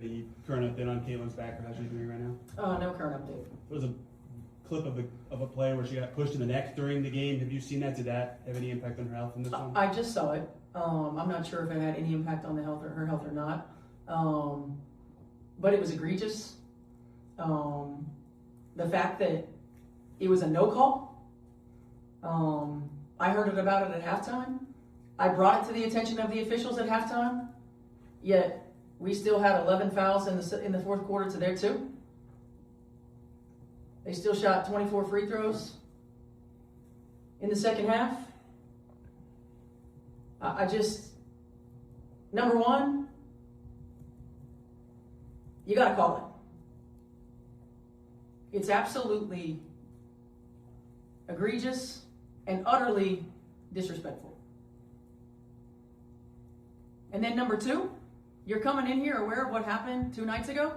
The current update on Caitlin's back or how she's doing right now? No current update. There was a clip of a play where she got pushed in the neck during the game. Have you seen that? Did that have any impact on her health in this one? I just saw it. I'm not sure if it had any impact on her health or not. But it was egregious. The fact that it was a no call. I heard about it at halftime. I brought it to the attention of the officials at halftime. Yet we still had 11 fouls in the fourth quarter to their 2. They still shot 24 free throws in the second half. I just, number one, you got to call it. It's absolutely egregious and utterly disrespectful. And then number 2, you're coming in here aware of what happened 2 nights ago,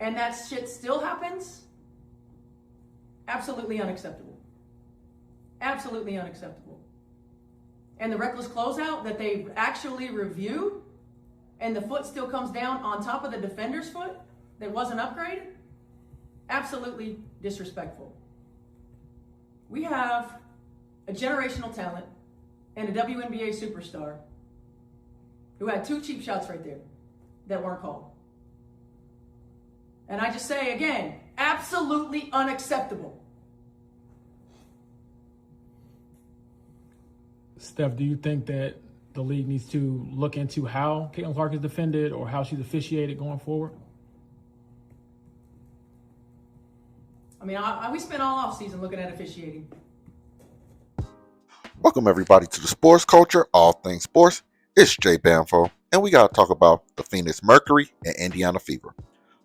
and that shit still happens? Absolutely unacceptable. Absolutely unacceptable. And the reckless closeout that they actually reviewed, and the foot still comes down on top of the defender's foot that wasn't upgraded? Absolutely disrespectful. We have a generational talent and a WNBA superstar who had 2 cheap shots right there that weren't called. And I just say again, absolutely unacceptable. Steph, do you think that the league needs to look into how Caitlin Clark is defended or how she's officiated going forward? I mean, we spent all offseason looking at officiating. Welcome everybody to the Sports Culture, all things sports. It's Jay Banfo, and we got to talk about the Phoenix Mercury and Indiana Fever.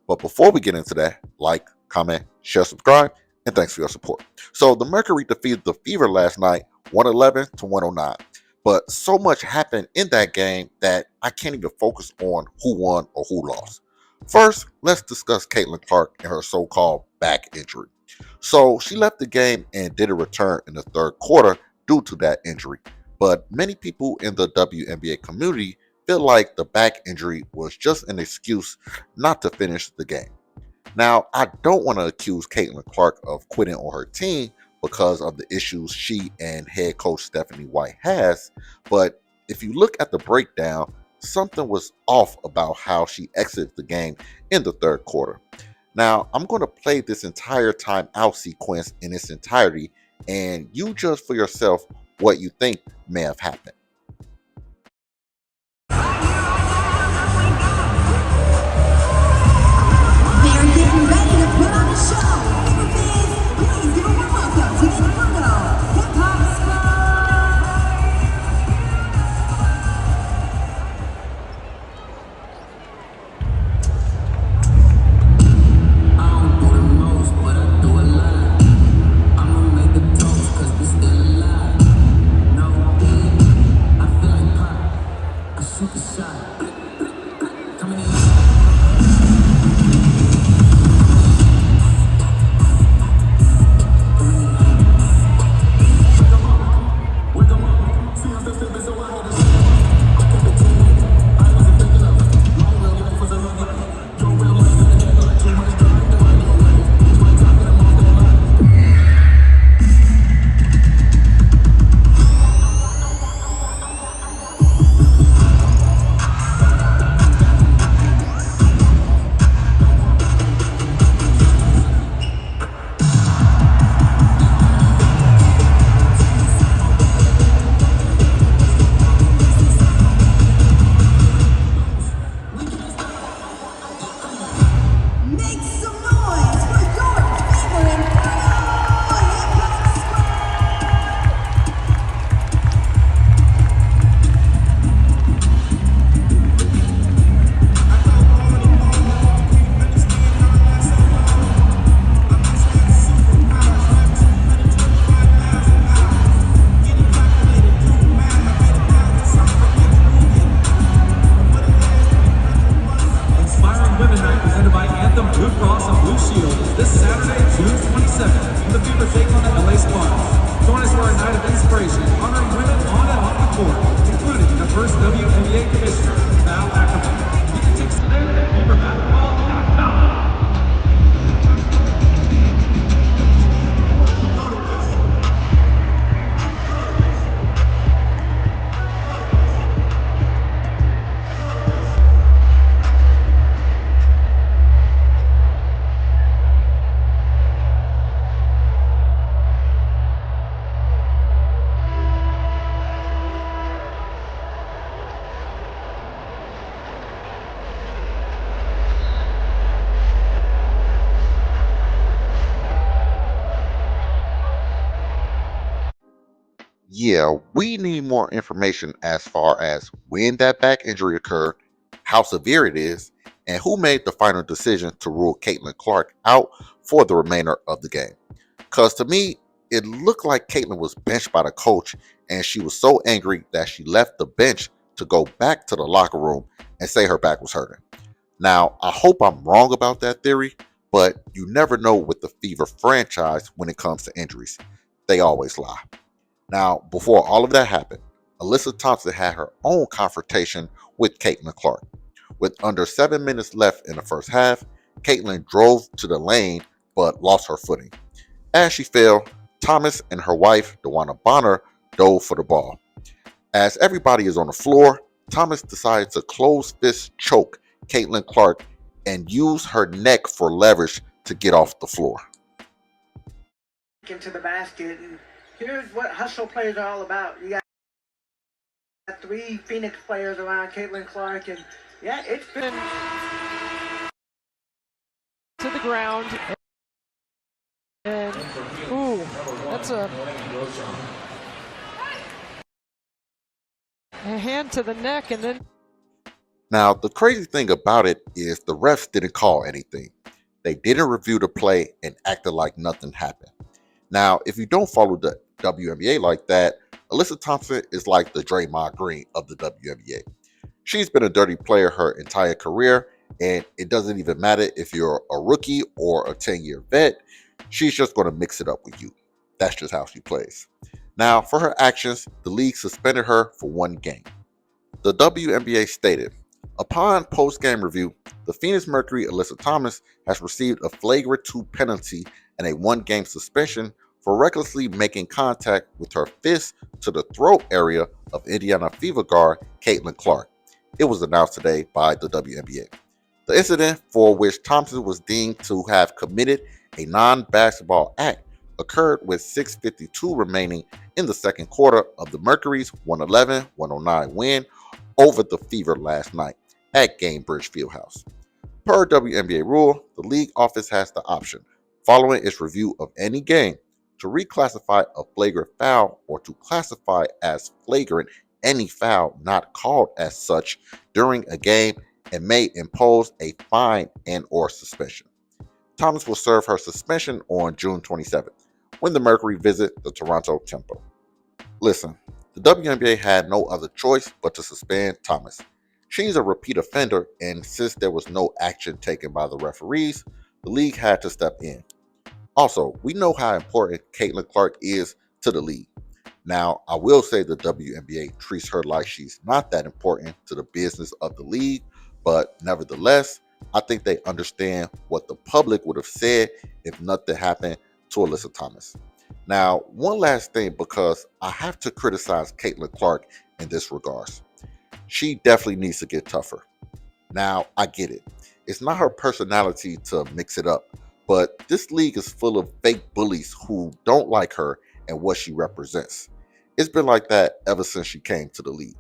But before we get into that, like, comment, share, subscribe, and thanks for your support. So the Mercury defeated the Fever last night, 111-109. But so much happened in that game that I can't even focus on who won or who lost. First, let's discuss Caitlin Clark and her so-called back injury. So she left the game and didn't return in the third quarter due to that injury. But many people in the WNBA community feel like the back injury was just an excuse not to finish the game. Now, I don't want to accuse Caitlin Clark of quitting on her team because of the issues she and head coach Stephanie White has, but if you look at the breakdown, something was off about how she exited the game in the third quarter. Now, I'm going to play this entire timeout sequence in its entirety, and you judge for yourself what you think may have happened. They're getting ready to put on a show. Please give a warm welcome to the Inferno Hip Hop first WNBA commissioner, Val Ackerman. He can take yeah, we need more information as far as when that back injury occurred, how severe it is, and who made the final decision to rule Caitlin Clark out for the remainder of the game. Because to me, it looked like Caitlin was benched by the coach, and she was so angry that she left the bench to go back to the locker room and say her back was hurting. Now, I hope I'm wrong about that theory, but you never know with the Fever franchise when it comes to injuries. They always lie. Now, before all of that happened, Alyssa Thompson had her own confrontation with Caitlin Clark. With under 7 minutes left in the first half, Caitlin drove to the lane but lost her footing. As she fell, Thomas and her wife, Dewana Bonner, dove for the ball. As everybody is on the floor, Thomas decided to close fist choke Caitlin Clark and use her neck for leverage to get off the floor. Into the basket, and here's what hustle players are all about. You got 3 Phoenix players around Caitlin Clark, and yeah, it's been to the ground. And ooh, that's a hand to the neck, and then Now, the crazy thing about it is the refs didn't call anything. They didn't review the play and acted like nothing happened. Now, if you don't follow the WNBA like that, Alyssa Thompson is like the Draymond Green of the WNBA. She's been a dirty player her entire career, and it doesn't even matter if you're a rookie or a 10-year vet. She's just going to mix it up with you. That's just how she plays. Now, for her actions, the league suspended her for 1 game. The WNBA stated, upon post-game review, the Phoenix Mercury Alyssa Thomas has received a flagrant 2 penalty and a 1-game suspension for recklessly making contact with her fist to the throat area of Indiana Fever guard Caitlin Clark. It was announced today by the WNBA. The incident, for which Thompson was deemed to have committed a non-basketball act, occurred with 6:52 remaining in the second quarter of the Mercury's 111-109 win over the Fever last night at Gainbridge Fieldhouse. Per WNBA rule, the league office has the option, following its review of any game, to reclassify a flagrant foul or to classify as flagrant any foul not called as such during a game and may impose a fine and or suspension. Thomas will serve her suspension on June 27th when the Mercury visit the Toronto Tempo. Listen, the WNBA had no other choice but to suspend Thomas. She's a repeat offender, and since there was no action taken by the referees, the league had to step in. Also, we know how important Caitlin Clark is to the league. Now, I will say the WNBA treats her like she's not that important to the business of the league, but nevertheless, I think they understand what the public would have said if nothing happened to Alyssa Thomas. Now, one last thing, because I have to criticize Caitlin Clark in this regards. She definitely needs to get tougher. Now, I get it. It's not her personality to mix it up, but this league is full of fake bullies who don't like her and what she represents. It's been like that ever since she came to the league.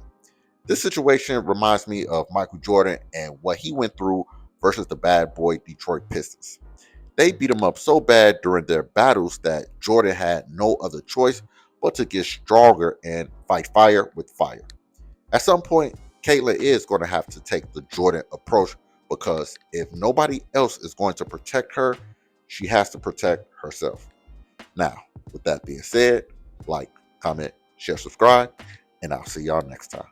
This situation reminds me of Michael Jordan and what he went through versus the bad boy Detroit Pistons. They beat him up so bad during their battles that Jordan had no other choice but to get stronger and fight fire with fire. At some point, Caitlin is going to have to take the Jordan approach, because if nobody else is going to protect her, she has to protect herself. Now, with that being said, like, comment, share, subscribe, and I'll see y'all next time.